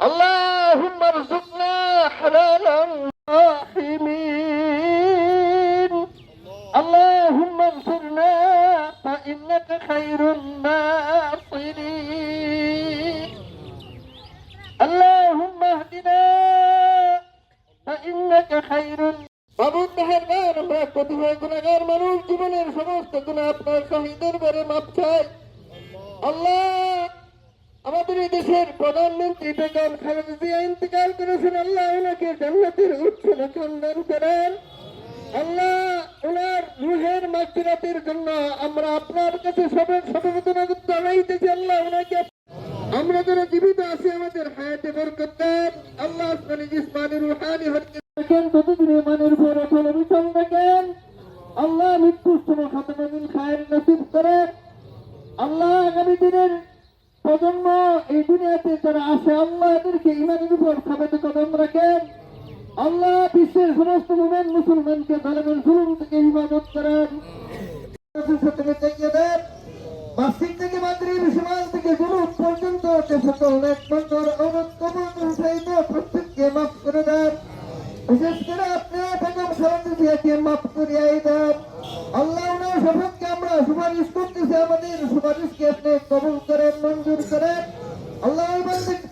اللهم ارزقنا حلالا راحمين. اللهم انصرنا فإنك خير الناصرين. اللهم اهدنا فإنك خير বাবুর মেহেরবান আমরা কতিপয় গুনাহগার মানুষ জীবনের সমস্ত গুনাহ আপনার শহীদের বারে মাপ চাই। আল্লাহ, আমাদের এই দেশের প্রধানমন্ত্রী বেগম খালেদা জিয়া ইন্তেকাল করেছেন। আল্লাহ ওনাকে জান্নাতের উচ্চ মাকাম দান করেন। আল্লাহ, ওনার রুহের মাগফিরাতের জন্য আমরা আপনার কাছে সবেদনা জানাইতেছি। আল্লাহ, ওনাকে আমরা যারা জীবিত আছি আমাদের হায়াতে বরকত দেন। আল্লাহ আসমানি জিসমানি রুহানি হরকে দেখেন, প্রতিদিন ইমানের উপর অটল অবিচল দেখেন। আল্লাহ মৃত্যুর সময় খাতামামিন খায়ের নসিব করেন। আল্লাহ আগামী দিনের প্রজন্ম এই দুনিয়াতে যারা আসে আল্লাহ এদেরকে ইমানের উপর সাবেত কদম রাখেন। আল্লাহ বিশ্বের সমস্ত মুমিন মুসলমানকে জালেমের জুলুম থেকে হিফাজত করেন। মাসিক থেকে মাগরিব সমাজ থেকে জুলুম পর্যন্ত সকল নেকবন্ধর অনুৎকমসাইতে প্রত্যেককে মাফ করে দেন। বিশেষ করে আপনি বেগম খালেদা জিয়াকে মাফ করিয়াই দেন। আল্লাহ ওনার শপথকে আমরা সুপারিশ করতেছি, আমাদের সুপারিশকে আপনি কবুল করেন, মঞ্জুর করেন। আল্লাহ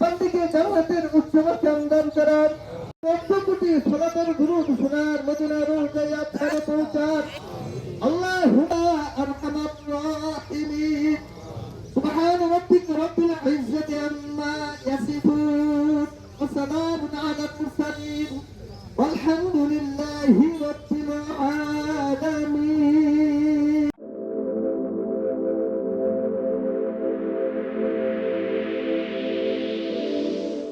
বান্দিকে জান্নাতের উচ্চ মাকাম দান করেন। ১৪ কোটি সালাতের দুরূদ শোনার মদিনার রওজায় আপনারা পৌঁছান। আল্লাহুম্মা আরহামার রাহিমিন। সুবহান রাব্বিকা রাব্বিল ইজ্জাতি আম্মা ইয়াসিফুন ওয়া সালামুন আলাল মুরসালিন ওয়ালহামদুলিল্লাহি রাব্বিল আলামিন।